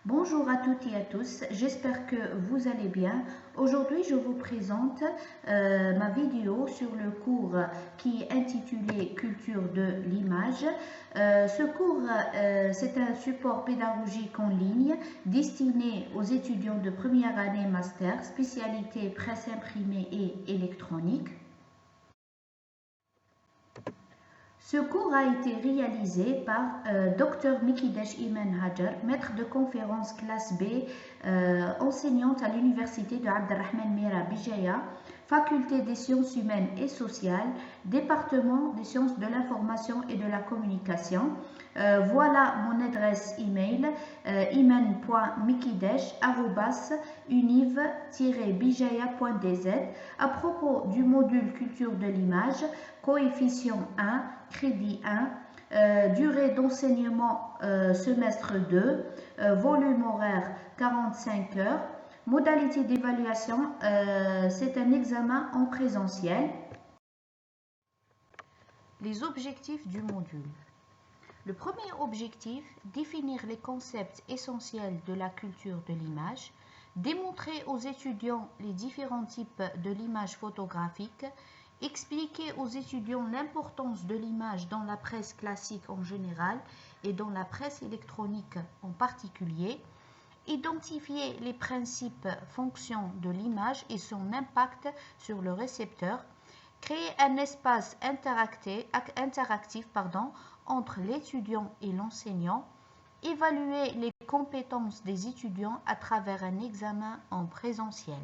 Bonjour à toutes et à tous, j'espère que vous allez bien. Aujourd'hui, je vous présente ma vidéo sur le cours qui est intitulé Culture de l'image. Ce cours, c'est un support pédagogique en ligne destiné aux étudiants de première année master, spécialité presse imprimée et électronique. Ce cours a été réalisé par Dr Mikidesh Iman Hajar, maître de conférence classe B, enseignante à l'université de Abdelrahman Mira Bijaya, faculté des sciences humaines et sociales, département des sciences de l'information et de la communication. Voilà mon adresse email iman.mikidesh@univ-bijaya.dz. À propos du module culture de l'image, coefficient 1, crédit 1, durée d'enseignement semestre 2, volume horaire 45 heures, modalité d'évaluation, c'est un examen en présentiel. Les objectifs du module. Le premier objectif, définir les concepts essentiels de la culture de l'image, démontrer aux étudiants les différents types de l'image photographique, expliquer aux étudiants l'importance de l'image dans la presse classique en général et dans la presse électronique en particulier, identifier les principes fonctions de l'image et son impact sur le récepteur, créer un espace interactif entre l'étudiant et l'enseignant, évaluer les compétences des étudiants à travers un examen en présentiel.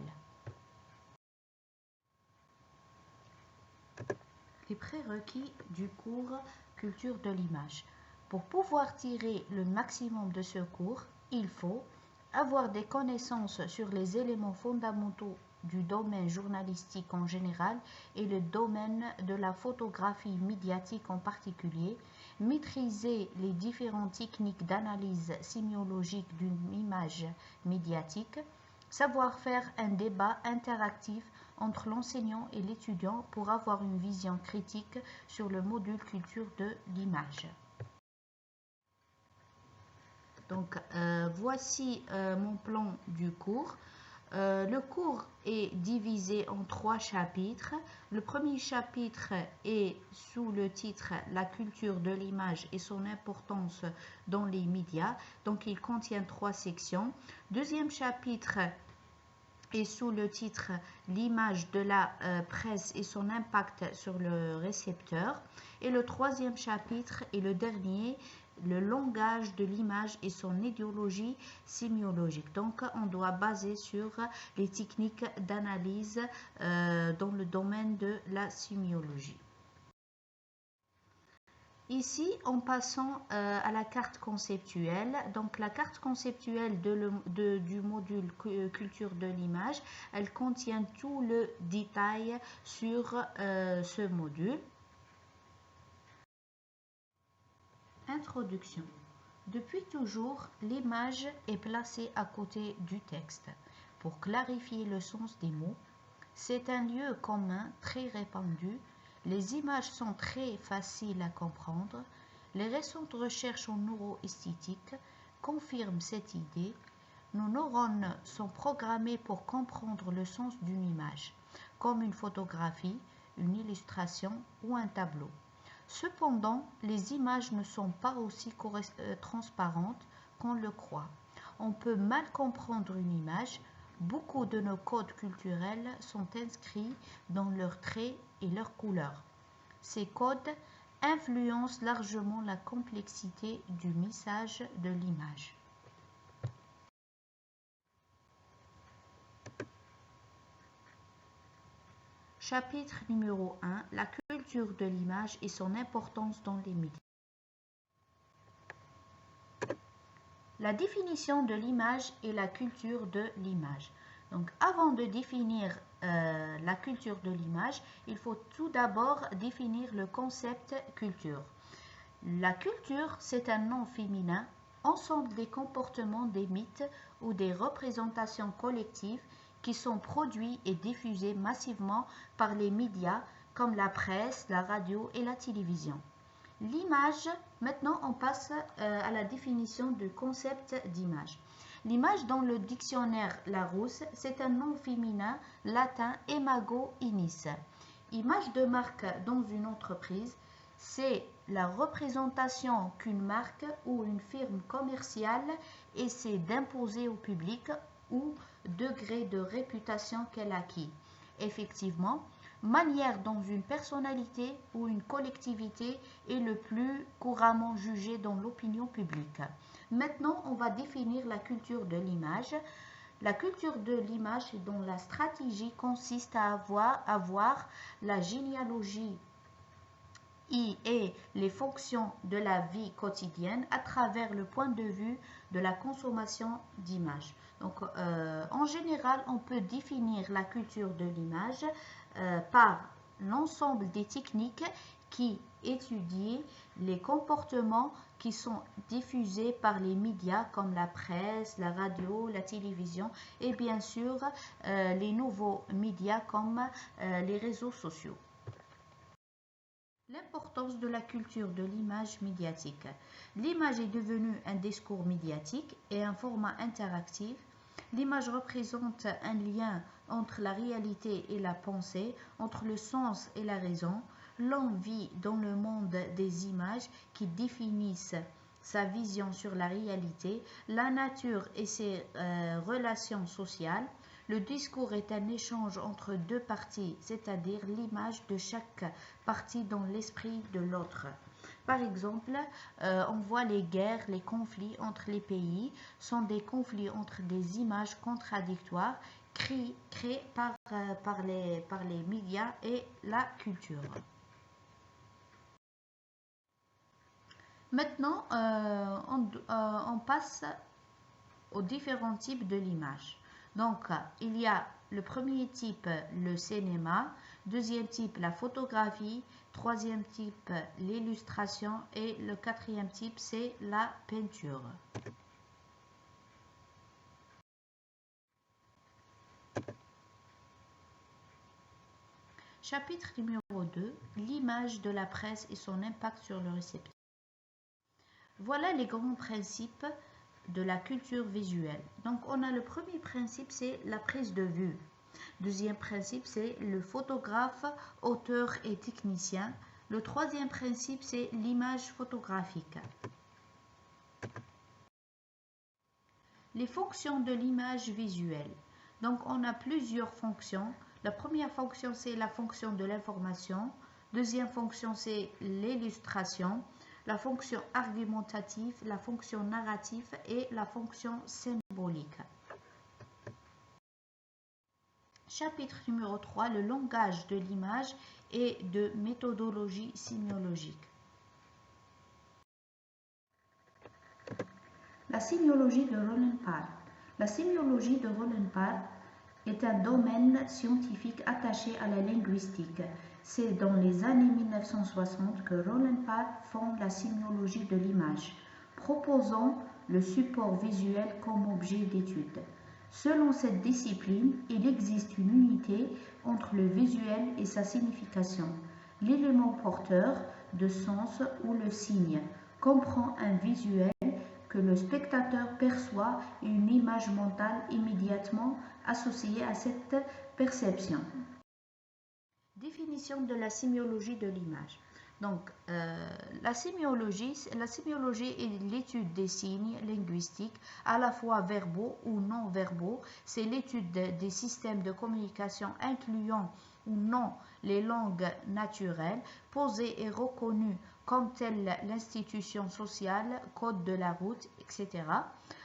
Les prérequis du cours Culture de l'image. Pour pouvoir tirer le maximum de ce cours, il faut avoir des connaissances sur les éléments fondamentaux du domaine journalistique en général et le domaine de la photographie médiatique en particulier, maîtriser les différentes techniques d'analyse sémiologique d'une image médiatique, savoir faire un débat interactif entre l'enseignant et l'étudiant pour avoir une vision critique sur le module culture de l'image. Donc, voici mon plan du cours. Le cours est divisé en 3 chapitres. Le premier chapitre est sous le titre « La culture de l'image et son importance dans les médias ». Donc, il contient 3 sections. Deuxième chapitre est sous le titre « L'image de la presse et son impact sur le récepteur ». Et le troisième chapitre est le dernier, le langage de l'image et son idéologie sémiologique. Donc, on doit baser sur les techniques d'analyse dans le domaine de la sémiologie. Ici, en passant à la carte conceptuelle, donc la carte conceptuelle du module culture de l'image, elle contient tout le détail sur ce module. Introduction. Depuis toujours, l'image est placée à côté du texte pour clarifier le sens des mots. C'est un lieu commun très répandu. Les images sont très faciles à comprendre. Les récentes recherches en neuroesthétique confirment cette idée. Nos neurones sont programmés pour comprendre le sens d'une image, comme une photographie, une illustration ou un tableau. Cependant, les images ne sont pas aussi transparentes qu'on le croit. On peut mal comprendre une image. Beaucoup de nos codes culturels sont inscrits dans leurs traits et leurs couleurs. Ces codes influencent largement la complexité du message de l'image. Chapitre numéro 1. La culture de l'image et son importance dans les médias. La définition de l'image et la culture de l'image. Donc, avant de définir la culture de l'image, il faut tout d'abord définir le concept culture. La culture, c'est un nom féminin, ensemble des comportements, des mythes ou des représentations collectives qui sont produits et diffusés massivement par les médias comme la presse, la radio et la télévision. L'image, maintenant on passe à la définition du concept d'image. L'image dans le dictionnaire Larousse, c'est un nom féminin latin imago inis. Image de marque dans une entreprise, c'est la représentation qu'une marque ou une firme commerciale essaie d'imposer au public ou degré de réputation qu'elle acquit. Effectivement, manière dont une personnalité ou une collectivité est le plus couramment jugée dans l'opinion publique. Maintenant, on va définir la culture de l'image. La culture de l'image dont la stratégie consiste à avoir la généalogie et les fonctions de la vie quotidienne à travers le point de vue de la consommation d'images. Donc, en général, on peut définir la culture de l'image par l'ensemble des techniques qui étudient les comportements qui sont diffusés par les médias comme la presse, la radio, la télévision et bien sûr les nouveaux médias comme les réseaux sociaux. L'importance de la culture de l'image médiatique. L'image est devenue un discours médiatique et un format interactif. L'image représente un lien entre la réalité et la pensée, entre le sens et la raison. L'on vit dans le monde des images qui définissent sa vision sur la réalité, la nature et ses relations sociales. Le discours est un échange entre deux parties, c'est-à-dire l'image de chaque partie dans l'esprit de l'autre. Par exemple, on voit les guerres, les conflits entre les pays sont des conflits entre des images contradictoires créées par les médias et la culture. Maintenant, on passe aux différents types de l'image. Donc, il y a le premier type, le cinéma, deuxième type, la photographie, troisième type, l'illustration et le quatrième type, c'est la peinture. Chapitre numéro 2, l'image de la presse et son impact sur le récepteur. Voilà les grands principes de la culture visuelle. Donc, on a le premier principe, c'est la prise de vue. Deuxième principe, c'est le photographe, auteur et technicien. Le troisième principe, c'est l'image photographique. Les fonctions de l'image visuelle. Donc, on a plusieurs fonctions. La première fonction, c'est la fonction de l'information. Deuxième fonction, c'est l'illustration. La fonction argumentative, la fonction narrative et la fonction symbolique. Chapitre numéro 3, le langage de l'image et de méthodologie sémiologique. La sémiologie de Roland Barthes. La sémiologie de Roland Barthes est un domaine scientifique attaché à la linguistique. C'est dans les années 1960 que Roland Barthes fonde la sémiologie de l'image, proposant le support visuel comme objet d'étude. Selon cette discipline, il existe une unité entre le visuel et sa signification. L'élément porteur de sens ou le signe comprend un visuel que le spectateur perçoit et une image mentale immédiatement associée à cette perception. Définition de la sémiologie de l'image. Donc, la sémiologie est l'étude des signes linguistiques, à la fois verbaux ou non verbaux. C'est l'étude des systèmes de communication incluant ou non les langues naturelles, posées et reconnues comme telles l'institution sociale, code de la route, etc.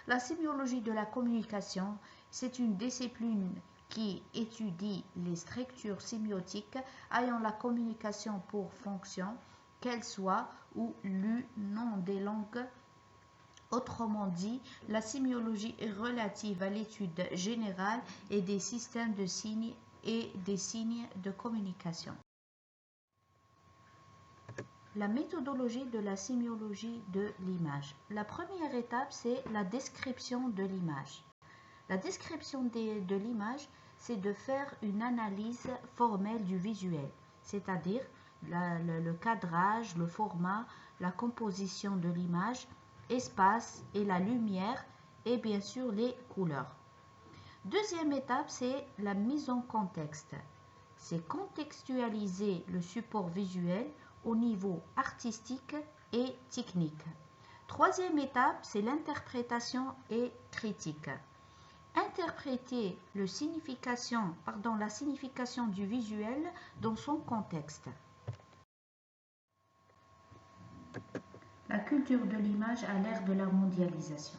La sémiologie de la communication, c'est une discipline qui étudie les structures sémiotiques ayant la communication pour fonction, qu'elle soit ou l'u non des langues. Autrement dit, la sémiologie est relative à l'étude générale et des systèmes de signes et des signes de communication. La méthodologie de la sémiologie de l'image. La première étape, c'est la description de l'image. La description de l'image, c'est de faire une analyse formelle du visuel, c'est-à-dire le cadrage, le format, la composition de l'image, espace et la lumière et bien sûr les couleurs. Deuxième étape, c'est la mise en contexte. C'est contextualiser le support visuel au niveau artistique et technique. Troisième étape, c'est l'interprétation et critique. Interpréter la signification du visuel dans son contexte. La culture de l'image à l'ère de la mondialisation.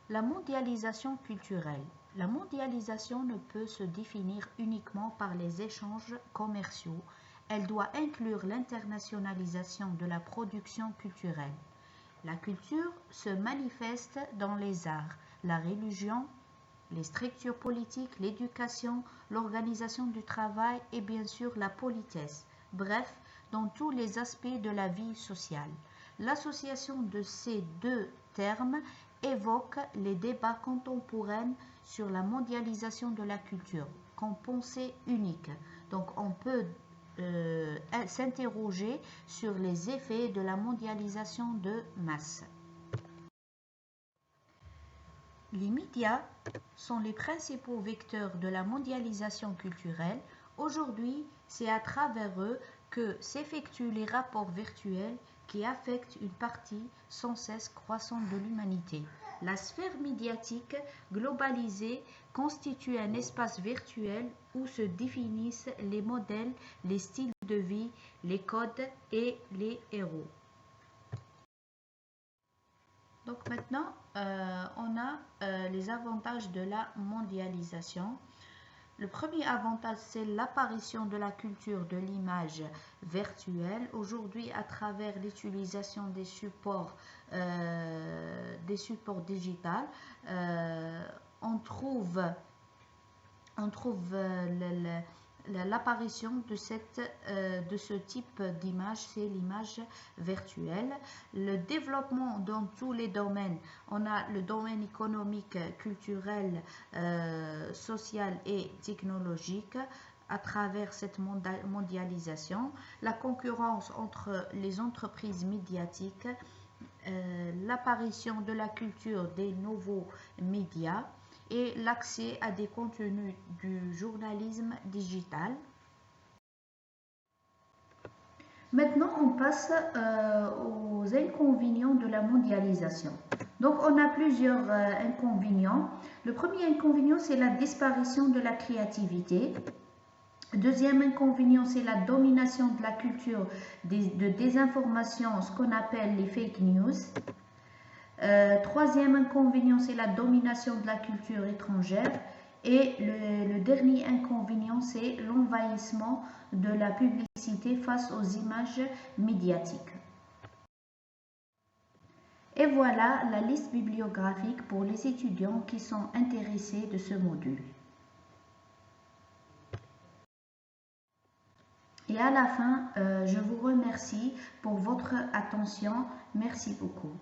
La mondialisation culturelle. La mondialisation ne peut se définir uniquement par les échanges commerciaux. Elle doit inclure l'internationalisation de la production culturelle. La culture se manifeste dans les arts, la religion, les structures politiques, l'éducation, l'organisation du travail et bien sûr la politesse. Bref, dans tous les aspects de la vie sociale. L'association de ces deux termes évoque les débats contemporains sur la mondialisation de la culture comme pensée unique. Donc on peut s'interroger sur les effets de la mondialisation de masse. Les médias sont les principaux vecteurs de la mondialisation culturelle. Aujourd'hui, c'est à travers eux que s'effectuent les rapports virtuels qui affectent une partie sans cesse croissante de l'humanité. La sphère médiatique globalisée constitue un espace virtuel où se définissent les modèles, les styles de vie, les codes et les héros. Donc maintenant, on a les avantages de la mondialisation. Le premier avantage, c'est l'apparition de la culture de l'image virtuelle. Aujourd'hui, à travers l'utilisation des supports digitaux, on trouve l'apparition de ce type d'image, c'est l'image virtuelle. Le développement dans tous les domaines, on a le domaine économique, culturel, social et technologique à travers cette mondialisation, la concurrence entre les entreprises médiatiques, l'apparition de la culture des nouveaux médias, et l'accès à des contenus du journalisme digital. Maintenant, on passe aux inconvénients de la mondialisation. Donc, on a plusieurs inconvénients. Le premier inconvénient, c'est la disparition de la créativité. Deuxième inconvénient, c'est la domination de la culture de désinformation, ce qu'on appelle les fake news. Troisième inconvénient, c'est la domination de la culture étrangère. Et le dernier inconvénient, c'est l'envahissement de la publicité face aux images médiatiques. Et voilà la liste bibliographique pour les étudiants qui sont intéressés de ce module. Et à la fin, je vous remercie pour votre attention. Merci beaucoup.